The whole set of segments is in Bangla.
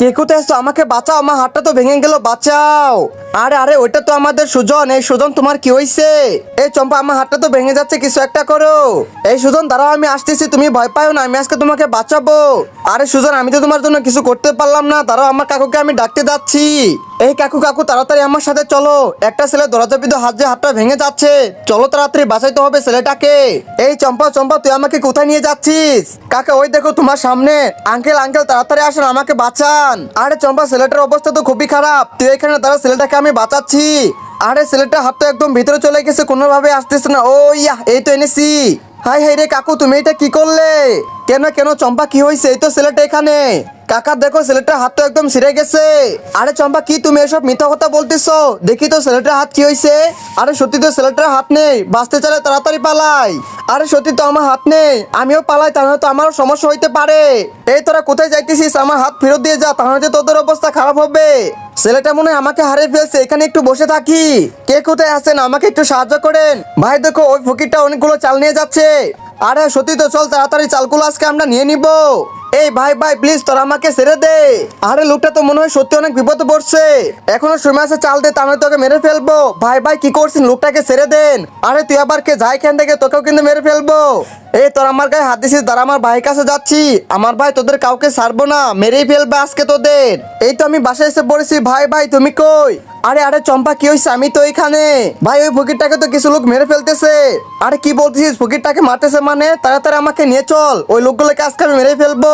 কে কোথায় আছো? আমাকে বাঁচাও, আমার হাতটা তো ভেঙে গেল, বাঁচাও। আরে আরে, ওইটা তো আমাদের সুজন। এই সুজন, তোমার কি হয়েছে? এই চম্পা, আমার হাতটা তো ভেঙে যাচ্ছে, কিছু একটা করো। এই সুজন দাঁড়াও, আমি আসতেছি, তুমি ভয় পাও না, আমি আজকে তোমাকে বাঁচাবো। আরে সুজন, আমি তো তোমার জন্য কিছু করতে পারলাম না, দাঁড়াও, আমার কাকুকে আমি ডাকতে যাচ্ছি। এই কাকু কাকু, তাড়াতাড়ি আমার সাথে চলো। একটা ছেলে দরজা পিছু হাত যে হাতটা ভেঙে যাচ্ছে, চলো তাড়াতাড়ি বাঁচাইতে হবে ছেলেটাকে। এই চম্পা চম্পা, তুই আমাকে কোথায় নিয়ে যাচ্ছিস? কাকা, ওই দেখো তোমার সামনে। আঙ্কেল আঙ্কেল, তাড়াতাড়ি আসেন, আমাকে বাঁচান। আরে চম্পা, ছেলেটার অবস্থা তো খুবই খারাপ, তুই এখানে দাঁড়া, ছেলেটাকে আমি বাঁচাচ্ছি। আরে ছেলেটার হাত তো একদম ভিতরে চলে গেছে, কোনোভাবে আসতেছে না। ও ইয়া, এই তো এনেছি। হাই হাই রে কাকু, তুমি এটা কি করলে? কেন কেন চম্পা, কি হয়েছে? এই তো ছেলেটা এখানে। কাকা দেখো, ছেলেটার হাত তো একদম ছিঁড়ে গেছে। আরে চম্পা, কি তুমি এসব মিথ্যা কথা বলতেছো? দেখি তো ছেলেটার হাত কি হয়েছে। আরে সত্যি তো ছেলেটার হাত নেই, বাঁচতে চাইলে তাড়াতাড়ি পালাই। আরে সত্যি তো আমার হাত নেই, আমিও পালাই, তাহলে তো আমারও সমস্যা হইতে পারে। এই তোরা কোথায় যাইতেছিস? আমার হাত ফেরত দিয়ে যা, তাহলে তো তোদের অবস্থা খারাপ হবে। ছেলেটা মনে হয় আমাকে হারিয়ে ফেলছে, এখানে একটু বসে থাকি। কে কোথায় আছেন? আমাকে একটু সাহায্য করেন। ভাই দেখো, ওই ফকিরটা অনেকগুলো চাল নিয়ে যাচ্ছে। আরে সত্যি তো, চল তাড়াতাড়ি চালগুলো আজকে আমরা নিয়ে নিব। এই ভাই ভাই, প্লিজ তোরা আমাকে ছেড়ে দে। আরে লোকটা তো মনে হয় সত্যি অনেক বিপদে পড়ছে, এখনো সময় আছে, চাল দে, তাহলে তোকে মেরে ফেলবো। ভাই ভাই, কি করছেন? লোকটাকে ছেড়ে দেন। আরে তুই আবার কে? যাই এখান থেকে, তোকেও কিন্তু মেরে ফেলবো। এই তোর আমার গায়ে হাত দিছিস, দাঁড়া, আমার ভাইয়ের কাছে যাচ্ছি। আমার ভাই তোদের কাউকে ছাড়বো না, মেরেই ফেলবে আজকে তোদের। এই তো আমি বাসায় এসে পড়েছি। ভাই ভাই, তুমি কই? আরে আরে চম্পা, কি হয়েছে? আমি তো এখানে। ভাই, ওই ফকিরটাকে তো কিছু লোক মেরে ফেলতেছে। আরে কি বলতেছিস? ফকিরটাকে মারতেছে মানে? তাড়াতাড়ি আমাকে নিয়ে চল, ওই লোকগুলোকে আজকে আমি মেরে ফেলবো।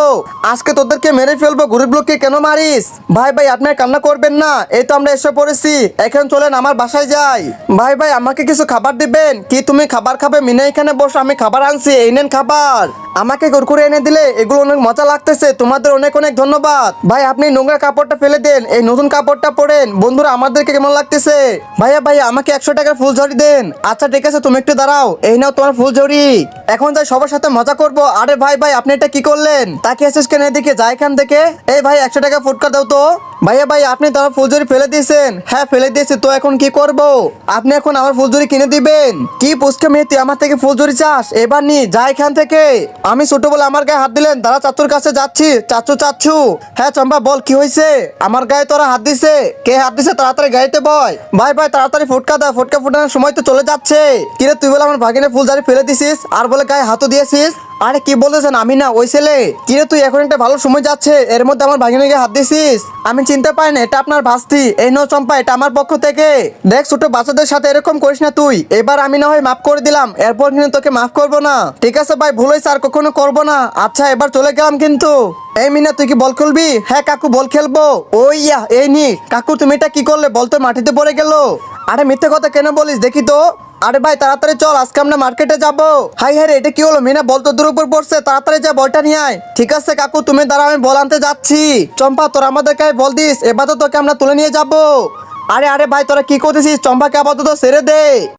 আজকে তোদেরকে মেরে ফেলবো। গরিব লোককে কেন মারিস? ভাই ভাই, আপনি কান্না করবেন না, এই তো আমরা এসে পড়েছি, এখন চলেন আমার বাসায় যাই। ভাই ভাই, আমাকে কিছু খাবার দিবেন কি? তুমি খাবার খাবে? মিনা এখানে বসো, আমি খাবার আনছি, এই নেন খাবার। আমাকে কুরকুরে এনে দিলে, এগুলো অনেক মজা লাগতেছে, তোমাদের অনেক অনেক ধন্যবাদ। ভাই, আপনি নোংরা কাপড়টা ফেলে দেন, এই নতুন কাপড়টা পরেন। বন্ধুরা, আমাদেরকে কেমন লাগতেছে? ভাইয়া ভাইয়া, আমাকে 100 টাকার ফুলঝড়ি দেন। আচ্ছা ঠিক আছে, তুমি একটু দাঁড়াও, এই নাও তোমার ফুলঝড়ি। এখন যাই, সবার সাথে মজা করবো। আরে ভাই ভাই, আপনি এটা কি করলেন? তাকে এসেস কেন এদিকে? যা এখান থেকে। এই ভাই, 100 টাকা ফুটকা দাও তো। ভাইয়া ভাই, আপনি তোমার ফুলঝড়ি ফেলে দিয়েছেন? হ্যাঁ ফেলে দিয়েছি, তো এখন কি করব? আপনি এখন আমার ফুলঝড়ি কিনে দিবেন? কি পুচকে মেয়ে, তুই আমার থেকে ফুলঝড়ি চাস? এবার নি, যা এখান থেকে। আমি ছোটবেলা আমার গায়ে হাত দিলেন, দাঁড়া, চাচুর কাছে যাচ্ছি। চাচু চাচু। হ্যাঁ চম্পা, বল কি হয়েছে? আমার গায়ে তোরা হাত দিছে? কে হাত দিছে? তাড়াতাড়ি গাড়িতে বয়। ভাই ভাই, তাড়াতাড়ি ফুটকা দাও, ফুটকা ফুটানোর সময় তো চলে যাচ্ছে। কিরে, তুই বলে আমার ভাগিনে ফুলঝড়ি ফেলে দিছিস, আর বলে গায়ে হাতও দিয়েছিস? আরে কি বলতেছেন? আমি না, ওই ছেলে। কিরে তুই, এখন একটা ভালো সময় যাচ্ছে, এর মধ্যে আমার ভাগিনাকে হাত দিছিস? আমি চিনতে পারি না, এটা আপনার ভাস্তি। এই নো চম্পা, এটা আমার পক্ষ থেকে। দেখ, ছোট বাচ্চাদের সাথে এরকম করিস না তুই। এবার আমি না হয় মাফ করে দিলাম, এরপর কিন্তু তোকে মাফ করবো না। ঠিক আছে ভাই, ভুল হয়েছে, আর কখনো করবো না। আচ্ছা, এবার চলে গেলাম কিন্তু। এই মিনা, তুই কি বল খেলবি? হ্যাঁ কাকু, বল খেলবো। ওই ইয়া, এই নি কাকু, তুমি এটা কি করলে? বল তো মাটিতে পড়ে গেল। আরে মিথ্যে কথা কেন বলিস, দেখি তো। আরে ভাই, তাড়াতাড়ি চল, আজকে আমরা মার্কেটে যাবো। হাই হাই রে, এটা কি হলো? মিনা বল তো দূর উপর পড়ছে, তাড়াতাড়ি যা, বলটা নিয়ে আয়। ঠিক আছে কাকু, তুমি দাঁড়াও, আমি বল আনতে যাচ্ছি। চম্পা, তোর আমাদের গায়ে বল দিস, এবার তো তোকে আমরা তুলে নিয়ে যাবো। আরে আরে ভাই, তোরা কি করতেছিস? চম্পাকে আপাতত ছেড়ে দে।